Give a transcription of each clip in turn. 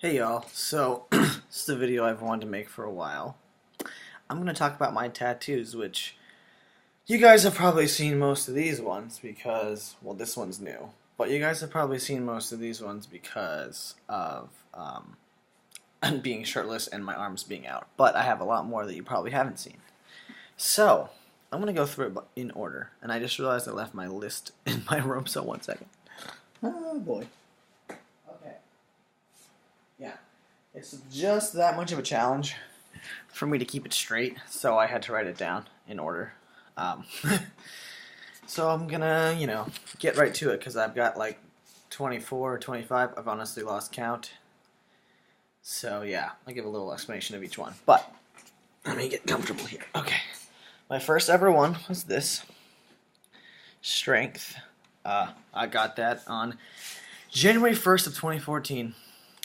Hey y'all, so this is a video I've wanted to make for a while. I'm going to talk about my tattoos, which you guys have probably seen most of these ones because, well, this one's new. But you guys have probably seen most of these ones because of being shirtless and my arms being out. But I have a lot more that you probably haven't seen. So, I'm going to go through it in order. And I just realized I left my list in my room, so one second. Oh boy. Okay. Yeah. It's just that much of a challenge for me to keep it straight, so I had to write it down in order. Um, so I'm gonna, get right to it because I've got like 24 or 25. I've honestly lost count. So yeah, I'll give a little explanation of each one. But let me get comfortable here. Okay. My first ever one was this. Strength. I got that on January 1st of 2014.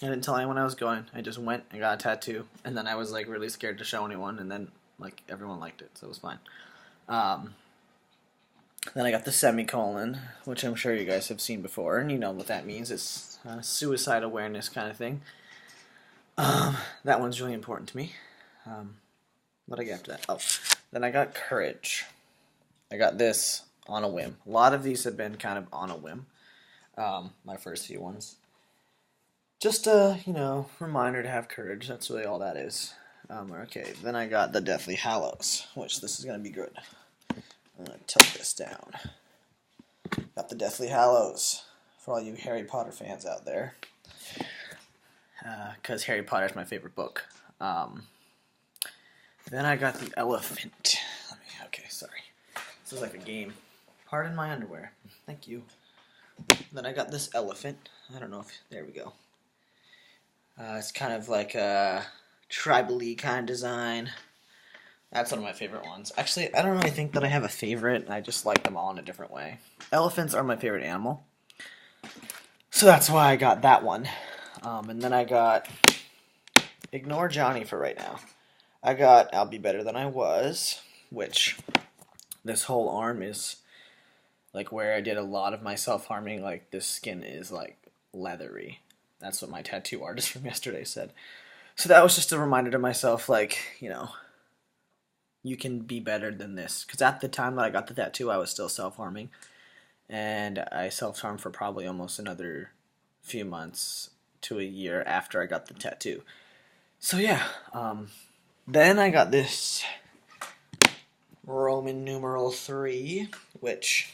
I didn't tell anyone I was going. I just went and got a tattoo, and then I was like really scared to show anyone, and then like everyone liked it, so it was fine. Then I got the semicolon, which I'm sure you guys have seen before, and you know what that means. It's suicide awareness kind of thing. That one's really important to me. What did I get after that? Oh, then I got courage. I got this on a whim. A lot of these have been kind of on a whim. My first few ones. Just a, reminder to have courage. That's really all that is. Okay, then I got the Deathly Hallows, which this is going to be good. I'm going to tilt this down. Got the Deathly Hallows for all you Harry Potter fans out there. Because Harry Potter is my favorite book. Then I got the Elephant. Okay, sorry. This is like a game. Pardon my underwear. Thank you. Then I got this elephant. I don't know if... There we go. It's kind of like a tribal-y kind of design. That's one of my favorite ones. Actually, I don't really think that I have a favorite. I just like them all in a different way. Elephants are my favorite animal. So that's why I got that one. And then I got... Ignore Johnny for right now. I got I'll Be Better Than I Was, which this whole arm is like where I did a lot of my self-harming. Like, this skin is like leathery. That's what my tattoo artist from yesterday said. So that was just a reminder to myself, like, you can be better than this. Because at the time that I got the tattoo, I was still self-harming. And I self-harmed for probably almost another few months to a year after I got the tattoo. So yeah, then I got this Roman numeral 3, which...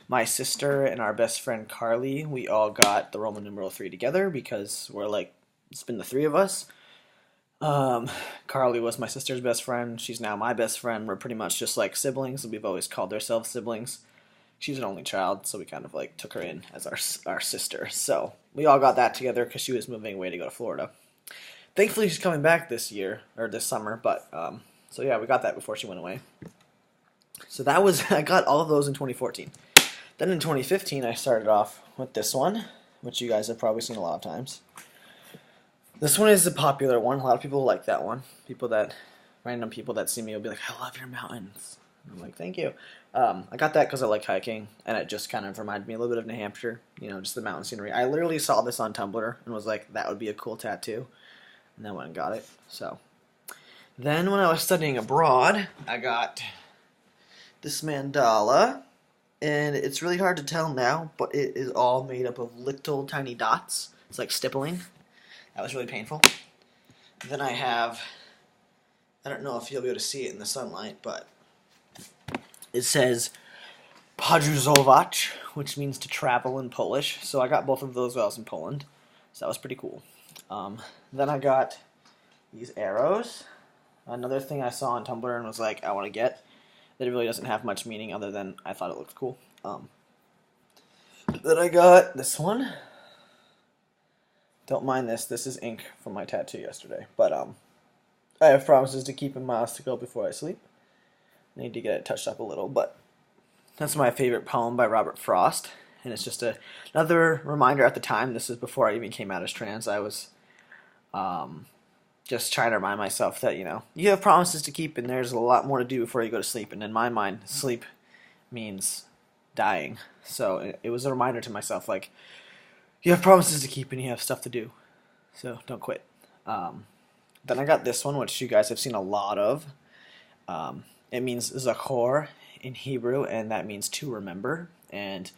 My sister and our best friend Carly, we all got the Roman numeral 3 together because we're like, it's been the three of us. Carly was my sister's best friend. She's now my best friend. We're pretty much just like siblings. We've always called ourselves siblings. She's an only child, so we kind of like took her in as our sister. So we all got that together because she was moving away to go to Florida. Thankfully, she's coming back this year, or this summer, but, so yeah, we got that before she went away. So that was, I got all of those in 2014. Then in 2015, I started off with this one, which you guys have probably seen a lot of times. This one is a popular one. A lot of people like that one. Random people that see me will be like, I love your mountains. I'm like, thank you. I got that because I like hiking, and it just kind of reminded me a little bit of New Hampshire, just the mountain scenery. I literally saw this on Tumblr and was like, that would be a cool tattoo. And then went and got it. So then when I was studying abroad, I got this mandala. And it's really hard to tell now, but it is all made up of little tiny dots. It's like stippling. That was really painful. Then I have, I don't know if you'll be able to see it in the sunlight, but it says Podróżować, which means to travel in Polish. So I got both of those while I was in Poland. So that was pretty cool. Then I got these arrows. Another thing I saw on Tumblr and was like, I want to get. That it really doesn't have much meaning other than I thought it looked cool. Then I got this one. Don't mind this. This is ink from my tattoo yesterday. But I have promises to keep and miles to go before I sleep. I need to get it touched up a little, but that's my favorite poem by Robert Frost. And it's just another reminder at the time. This is before I even came out as trans. I was just trying to remind myself that, you have promises to keep and there's a lot more to do before you go to sleep. And in my mind, sleep means dying. So it was a reminder to myself, like, you have promises to keep and you have stuff to do. so don't quit. Then I got this one, which you guys have seen a lot of. It means Zachor in Hebrew, and that means to remember. And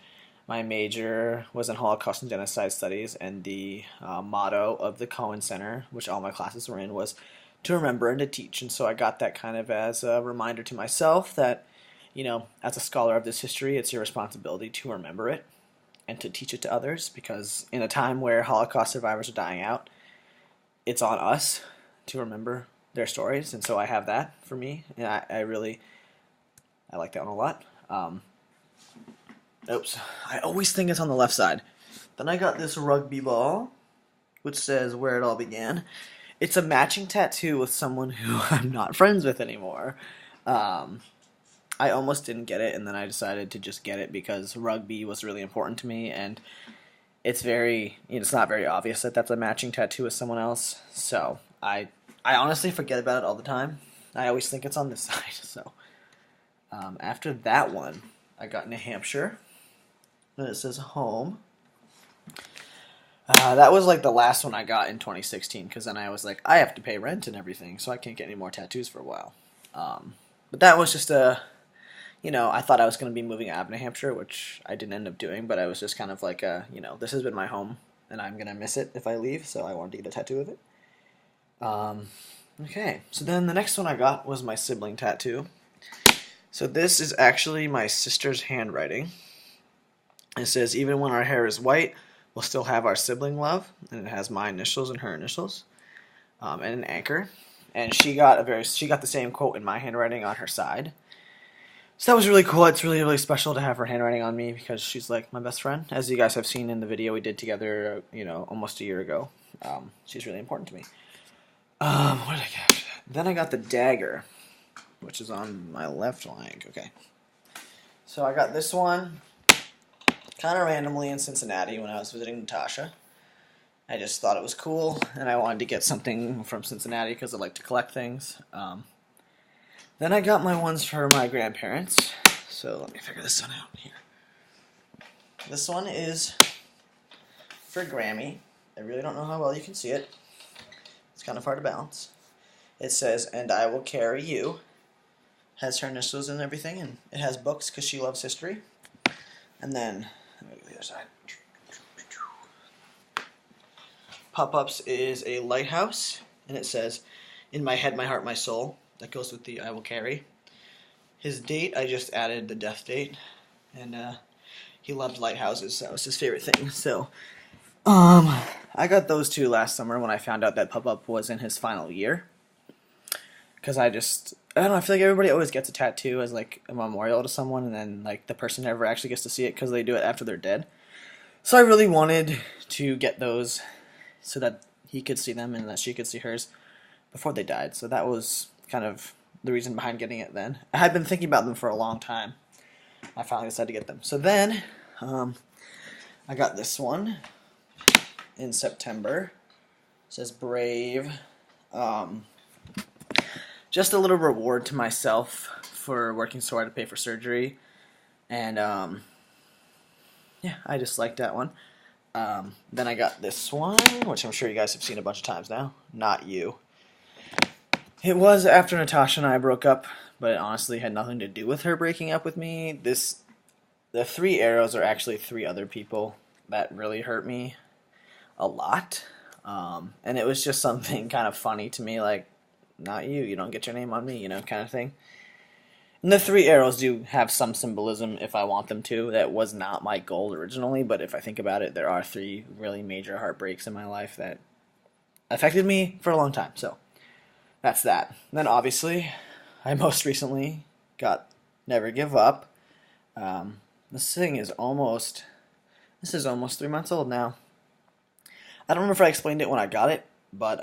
my major was in Holocaust and Genocide Studies, and the motto of the Cohen Center, which all my classes were in, was to remember and to teach. And so I got that kind of as a reminder to myself that, as a scholar of this history, it's your responsibility to remember it and to teach it to others, because in a time where Holocaust survivors are dying out, it's on us to remember their stories. And so I have that for me, and I like that one a lot. Oops, I always think it's on the left side. Then I got this rugby ball, which says where it all began. It's a matching tattoo with someone who I'm not friends with anymore. I almost didn't get it, and then I decided to just get it because rugby was really important to me, and it's not very obvious that that's a matching tattoo with someone else. So I honestly forget about it all the time. I always think it's on this side. So after that one, I got New Hampshire, and it says home. That was like the last one I got in 2016, because then I was like, I have to pay rent and everything, so I can't get any more tattoos for a while. But that was just I thought I was going to be moving out of New Hampshire, which I didn't end up doing, but I was just kind of like, this has been my home, and I'm going to miss it if I leave, so I wanted to get a tattoo of it. Okay, so then the next one I got was my sibling tattoo. So this is actually my sister's handwriting. It says, even when our hair is white, we'll still have our sibling love, and it has my initials and her initials, and an anchor. And she got the same quote in my handwriting on her side. So that was really cool. It's really, really special to have her handwriting on me, because she's like my best friend, as you guys have seen in the video we did together, almost a year ago. She's really important to me. What did I get after that? Then I got the dagger, which is on my left leg. Okay. So I got this one kind of randomly in Cincinnati when I was visiting Natasha. I just thought it was cool, and I wanted to get something from Cincinnati because I like to collect things. Then I got my ones for my grandparents. So let me figure this one out here. This one is for Grammy. I really don't know how well you can see it. It's kind of hard to balance. It says, and I will carry you. Has her initials and everything, and it has books because she loves history. And then, let me go to the other side. Pop-ups is a lighthouse, and it says, in my head, my heart, my soul. That goes with the I will carry. His date, I just added the death date, and he loved lighthouses. That was his favorite thing. So, I got those two last summer when I found out that Pop-Up was in his final year. Because I don't know, I feel like everybody always gets a tattoo as like a memorial to someone, and then like the person never actually gets to see it because they do it after they're dead. So I really wanted to get those so that he could see them and that she could see hers before they died. So that was kind of the reason behind getting it then. I had been thinking about them for a long time. I finally decided to get them. So then I got this one in September. It says Brave. Just a little reward to myself for working so hard to pay for surgery. And yeah, I just liked that one. Then I got this one, which I'm sure you guys have seen a bunch of times now. Not You. It was after Natasha and I broke up, but it honestly had nothing to do with her breaking up with me. The 3 arrows are actually 3 other people that really hurt me a lot. And it was just something kind of funny to me, like, not you, you don't get your name on me, kind of thing. And the 3 arrows do have some symbolism if I want them to. That was not my goal originally, but if I think about it, there are 3 really major heartbreaks in my life that affected me for a long time, so that's that. And then obviously, I most recently got Never Give Up. This is almost 3 months old now. I don't remember if I explained it when I got it, but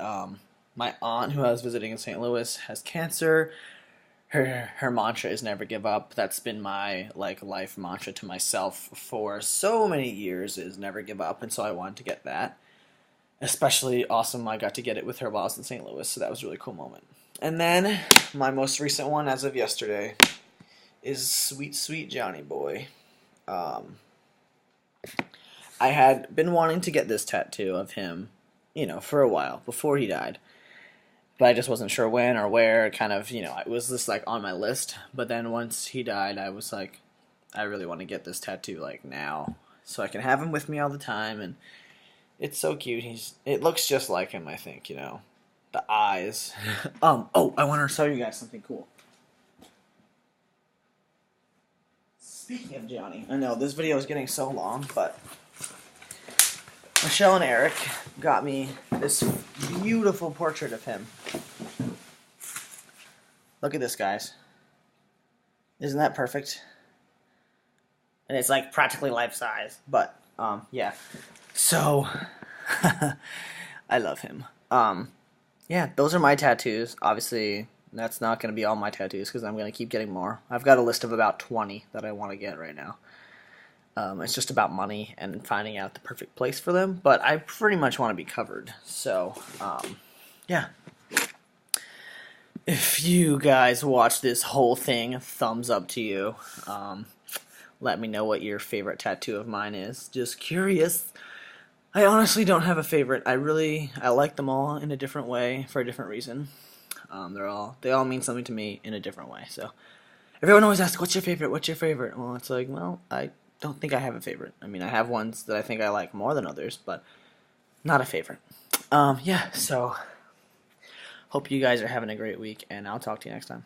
my aunt who I was visiting in St. Louis has cancer. Her mantra is never give up. That's been my life mantra to myself for so many years, is never give up, and so I wanted to get that. Especially awesome, I got to get it with her while I was in St. Louis, so that was a really cool moment. And then my most recent one as of yesterday is Sweet Sweet Johnny Boy. I had been wanting to get this tattoo of him for a while before he died. But I just wasn't sure when or where. Kind of, it was just like on my list. But then once he died, I was like, I really want to get this tattoo like now, so I can have him with me all the time. And it's so cute. It looks just like him, I think. The eyes. Oh, I want to show you guys something cool. Speaking of Johnny, I know this video is getting so long, but Michelle and Eric got me this beautiful portrait of him. Look at this, guys. Isn't that perfect? And it's like practically life size, but yeah. So I love him. Yeah, those are my tattoos. Obviously, that's not going to be all my tattoos because I'm going to keep getting more. I've got a list of about 20 that I want to get right now. It's just about money and finding out the perfect place for them, but I pretty much want to be covered. So, yeah. If you guys watch this whole thing, thumbs up to you. Let me know what your favorite tattoo of mine is. Just curious. I honestly don't have a favorite. I like them all in a different way for a different reason. They all mean something to me in a different way. So everyone always asks, "What's your favorite? What's your favorite?" Well, it's like, well, I don't think I have a favorite. I mean, I have ones that I think I like more than others, but not a favorite. Yeah. So hope you guys are having a great week, and I'll talk to you next time.